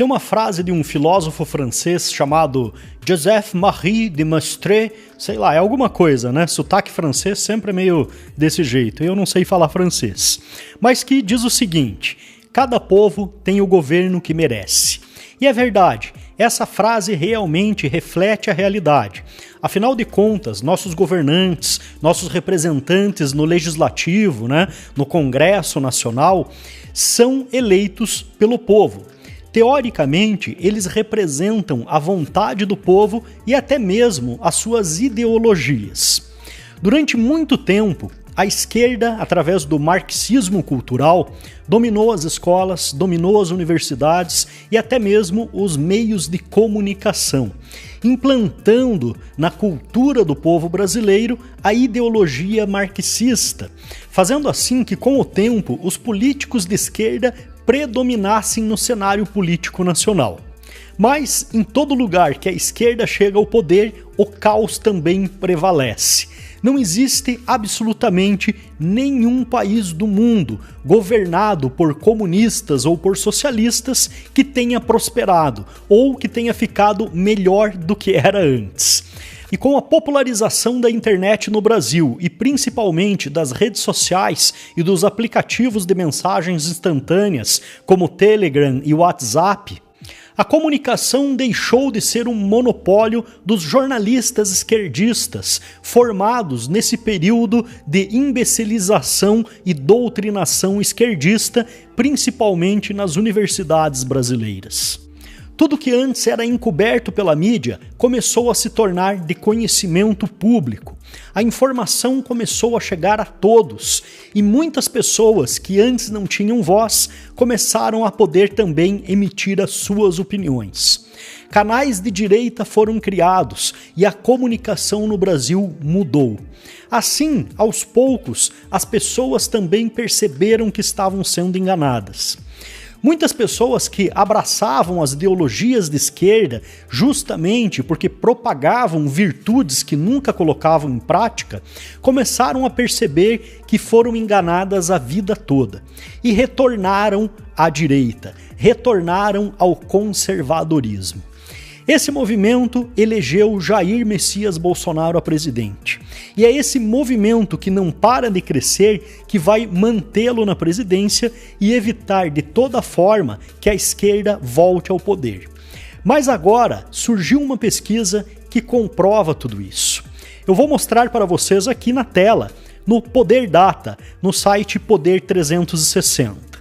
Tem uma frase de um filósofo francês chamado Joseph-Marie de Maistre, sei lá, é alguma coisa, né? Sotaque francês sempre é meio desse jeito, eu não sei falar francês. Mas que diz o seguinte: cada povo tem o governo que merece. E é verdade, essa frase realmente reflete a realidade. Afinal de contas, nossos governantes, nossos representantes no Legislativo, né, no Congresso Nacional, são eleitos pelo povo. Teoricamente, eles representam a vontade do povo e até mesmo as suas ideologias. Durante muito tempo, a esquerda, através do marxismo cultural, dominou as escolas, dominou as universidades e até mesmo os meios de comunicação, implantando na cultura do povo brasileiro a ideologia marxista, fazendo assim que, com o tempo, os políticos de esquerda predominassem no cenário político nacional. Mas, em todo lugar que a esquerda chega ao poder, o caos também prevalece. Não existe absolutamente nenhum país do mundo governado por comunistas ou por socialistas que tenha prosperado ou que tenha ficado melhor do que era antes. E com a popularização da internet no Brasil e principalmente das redes sociais e dos aplicativos de mensagens instantâneas como o Telegram e o WhatsApp, a comunicação deixou de ser um monopólio dos jornalistas esquerdistas, formados nesse período de imbecilização e doutrinação esquerdista, principalmente nas universidades brasileiras. Tudo que antes era encoberto pela mídia começou a se tornar de conhecimento público. A informação começou a chegar a todos e muitas pessoas que antes não tinham voz começaram a poder também emitir as suas opiniões. Canais de direita foram criados e a comunicação no Brasil mudou. Assim, aos poucos, as pessoas também perceberam que estavam sendo enganadas. Muitas pessoas que abraçavam as ideologias de esquerda justamente porque propagavam virtudes que nunca colocavam em prática, começaram a perceber que foram enganadas a vida toda e retornaram à direita, retornaram ao conservadorismo. Esse movimento elegeu Jair Messias Bolsonaro a presidente. E é esse movimento que não para de crescer que vai mantê-lo na presidência e evitar de toda forma que a esquerda volte ao poder. Mas agora surgiu uma pesquisa que comprova tudo isso. Eu vou mostrar para vocês aqui na tela, no Poder Data, no site Poder 360.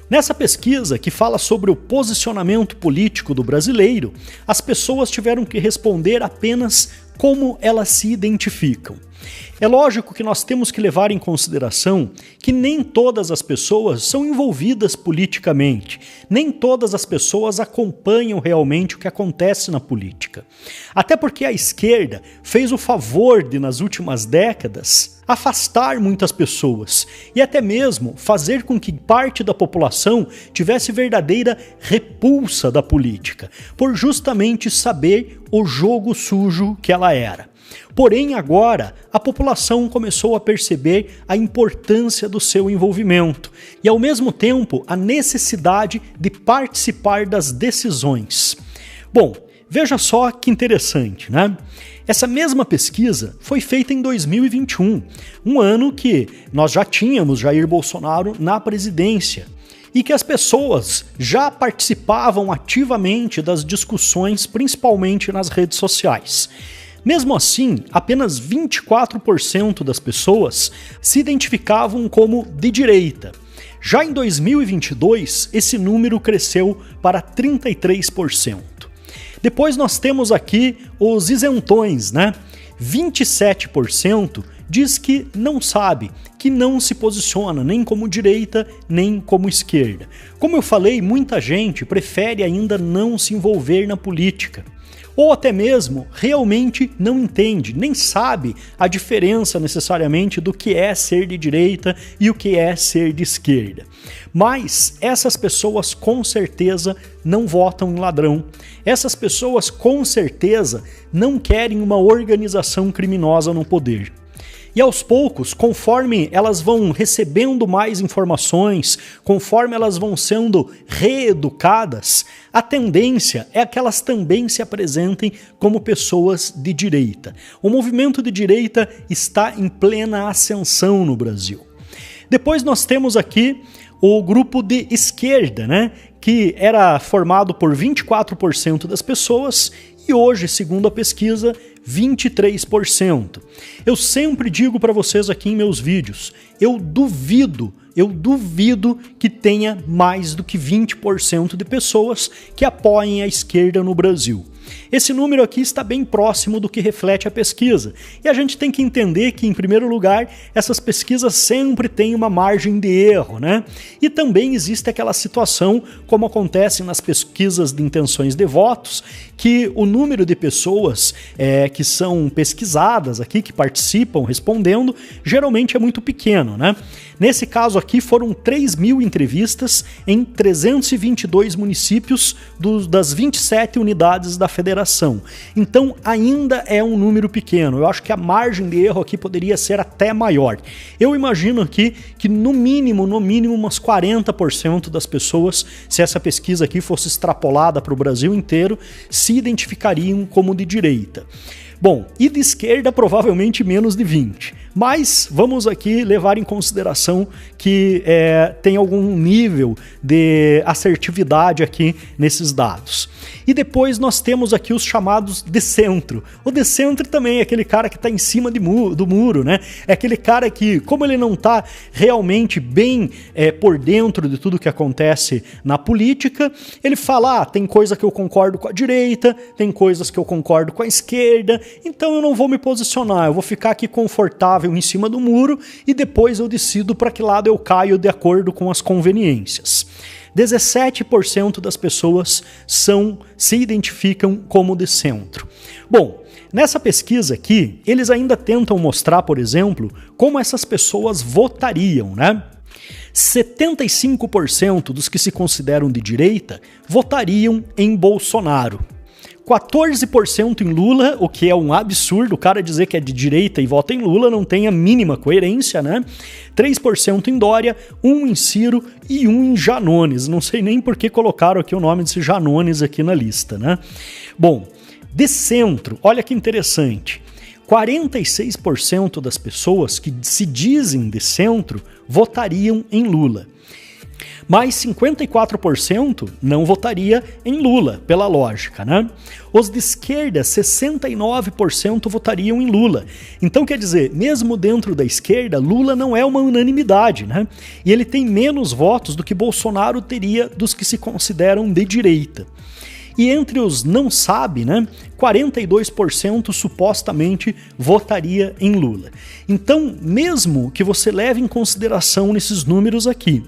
Nessa pesquisa, que fala sobre o posicionamento político do brasileiro, as pessoas tiveram que responder apenas como elas se identificam. É lógico que nós temos que levar em consideração que nem todas as pessoas são envolvidas politicamente, nem todas as pessoas acompanham realmente o que acontece na política. Até porque a esquerda fez o favor de, nas últimas décadas, afastar muitas pessoas e até mesmo fazer com que parte da população tivesse verdadeira repulsa da política, por justamente saber o jogo sujo que ela era. Porém, agora, a população começou a perceber a importância do seu envolvimento e, ao mesmo tempo, a necessidade de participar das decisões. Bom, veja só que interessante, né? Essa mesma pesquisa foi feita em 2021, um ano que nós já tínhamos Jair Bolsonaro na presidência e que as pessoas já participavam ativamente das discussões, principalmente nas redes sociais. Mesmo assim, apenas 24% das pessoas se identificavam como de direita. Já em 2022, esse número cresceu para 33%. Depois nós temos aqui os isentões, né? 27% diz que não sabe, que não se posiciona nem como direita, nem como esquerda. Como eu falei, muita gente prefere ainda não se envolver na política. Ou até mesmo realmente não entende, nem sabe a diferença necessariamente do que é ser de direita e o que é ser de esquerda. Mas essas pessoas com certeza não votam em ladrão. Essas pessoas com certeza não querem uma organização criminosa no poder. E aos poucos, conforme elas vão recebendo mais informações, conforme elas vão sendo reeducadas, a tendência é que elas também se apresentem como pessoas de direita. O movimento de direita está em plena ascensão no Brasil. Depois nós temos aqui o grupo de esquerda, né, que era formado por 24% das pessoas e hoje, segundo a pesquisa, 23%. Eu sempre digo para vocês aqui em meus vídeos, eu duvido que tenha mais do que 20% de pessoas que apoiem a esquerda no Brasil. Esse número aqui está bem próximo do que reflete a pesquisa. E a gente tem que entender que, em primeiro lugar, essas pesquisas sempre têm uma margem de erro, né? E também existe aquela situação, como acontece nas pesquisas de intenções de votos, que o número de pessoas que são pesquisadas aqui, que participam respondendo, geralmente é muito pequeno, né? Nesse caso aqui foram 3.000 entrevistas em 322 municípios das 27 unidades da federação. Então ainda é um número pequeno. Eu acho que a margem de erro aqui poderia ser até maior. Eu imagino aqui que no mínimo umas 40% das pessoas, se essa pesquisa aqui fosse extrapolada para o Brasil inteiro, se identificariam como de direita. Bom, e de esquerda provavelmente menos de 20%. Mas vamos aqui levar em consideração que tem algum nível de assertividade aqui nesses dados. E depois nós temos aqui os chamados de centro. O de centro também é aquele cara que está em cima do muro, né? É aquele cara que, como ele não está realmente bem por dentro de tudo que acontece na política, ele fala, tem coisa que eu concordo com a direita, tem coisas que eu concordo com a esquerda, então eu não vou me posicionar, eu vou ficar aqui confortável em cima do muro e depois eu decido para que lado eu caio de acordo com as conveniências. 17% das pessoas se identificam como de centro. Bom, nessa pesquisa aqui, eles ainda tentam mostrar, por exemplo, como essas pessoas votariam, né? 75% dos que se consideram de direita votariam em Bolsonaro. 14% em Lula, o que é um absurdo, o cara dizer que é de direita e vota em Lula não tem a mínima coerência, né? 3% em Dória, 1% em Ciro e 1% em Janones. Não sei nem por que colocaram aqui o nome desse Janones aqui na lista, né? Bom, de centro, olha que interessante, 46% das pessoas que se dizem de centro votariam em Lula. Mas 54% não votaria em Lula, pela lógica, né? Os de esquerda, 69% votariam em Lula. Então, quer dizer, mesmo dentro da esquerda, Lula não é uma unanimidade, né? E ele tem menos votos do que Bolsonaro teria dos que se consideram de direita. E entre os não sabe, né, 42% supostamente votaria em Lula. Então, mesmo que você leve em consideração nesses números aqui,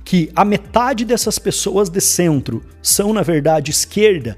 que a metade dessas pessoas de centro são, na verdade, esquerda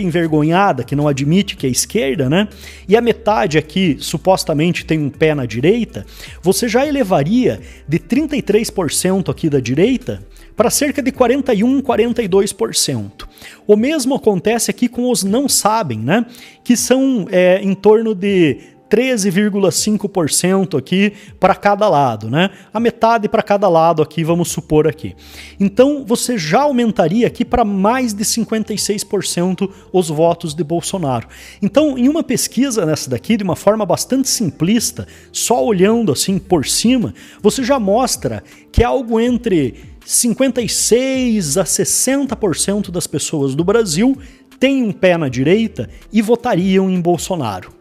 envergonhada, que não admite que é esquerda, né? E a metade aqui supostamente tem um pé na direita, você já elevaria de 33% aqui da direita para cerca de 41%, 42%. O mesmo acontece aqui com os não sabem, né? Que são em torno de 13,5% aqui para cada lado, né? A metade para cada lado aqui, vamos supor aqui. Então, você já aumentaria aqui para mais de 56% os votos de Bolsonaro. Então, em uma pesquisa nessa daqui, de uma forma bastante simplista, só olhando assim por cima, você já mostra que é algo entre 56% a 60% das pessoas do Brasil têm um pé na direita e votariam em Bolsonaro.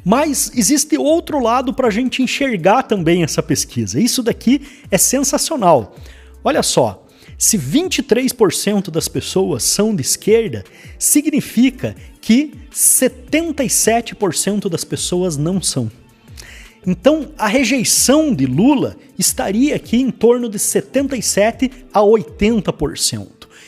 Mas existe outro lado para a gente enxergar também essa pesquisa. Isso daqui é sensacional. Olha só, se 23% das pessoas são de esquerda, significa que 77% das pessoas não são. Então, a rejeição de Lula estaria aqui em torno de 77% a 80%.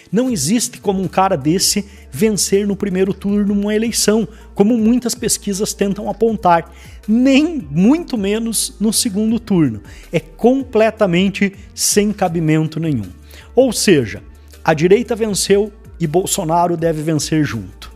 Não existe como um cara desse vencer no primeiro turno uma eleição, como muitas pesquisas tentam apontar, nem muito menos no segundo turno. É completamente sem cabimento nenhum. Ou seja, a direita venceu e Bolsonaro deve vencer junto.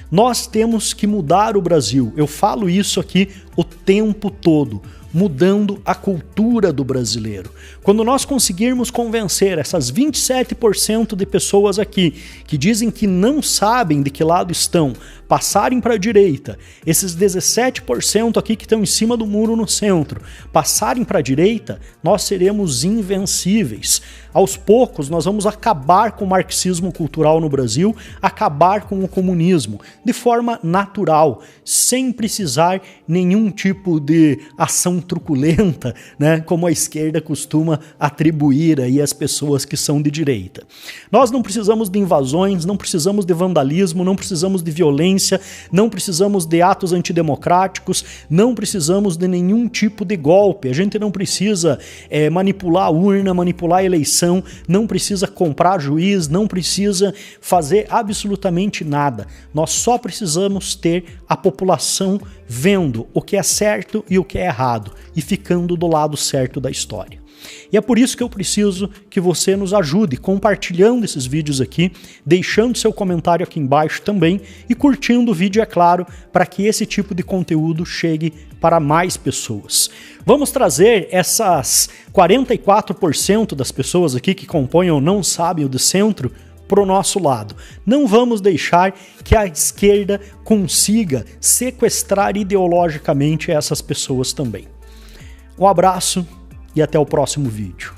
Nós temos que mudar o Brasil. Eu falo isso aqui o tempo todo. mudando a cultura do brasileiro. Quando nós conseguirmos convencer essas 27% de pessoas aqui que dizem que não sabem de que lado estão, passarem para a direita, esses 17% aqui que estão em cima do muro no centro, passarem para a direita, nós seremos invencíveis. Aos poucos, nós vamos acabar com o marxismo cultural no Brasil, acabar com o comunismo, de forma natural, sem precisar nenhum tipo de ação truculenta, né, como a esquerda costuma atribuir aí às pessoas que são de direita. Nós não precisamos de invasões, não precisamos de vandalismo, não precisamos de violência, não precisamos de atos antidemocráticos, não precisamos de nenhum tipo de golpe. A gente não precisa manipular a urna, manipular a eleição, não precisa comprar juiz, não precisa fazer absolutamente nada. Nós só precisamos ter a população vendo o que é certo e o que é errado e ficando do lado certo da história. E é por isso que eu preciso que você nos ajude compartilhando esses vídeos aqui, deixando seu comentário aqui embaixo também e curtindo o vídeo, é claro, para que esse tipo de conteúdo chegue para mais pessoas. Vamos trazer essas 44% das pessoas aqui que compõem ou não sabem o de centro para o nosso lado. Não vamos deixar que a esquerda consiga sequestrar ideologicamente essas pessoas também. Um abraço e até o próximo vídeo.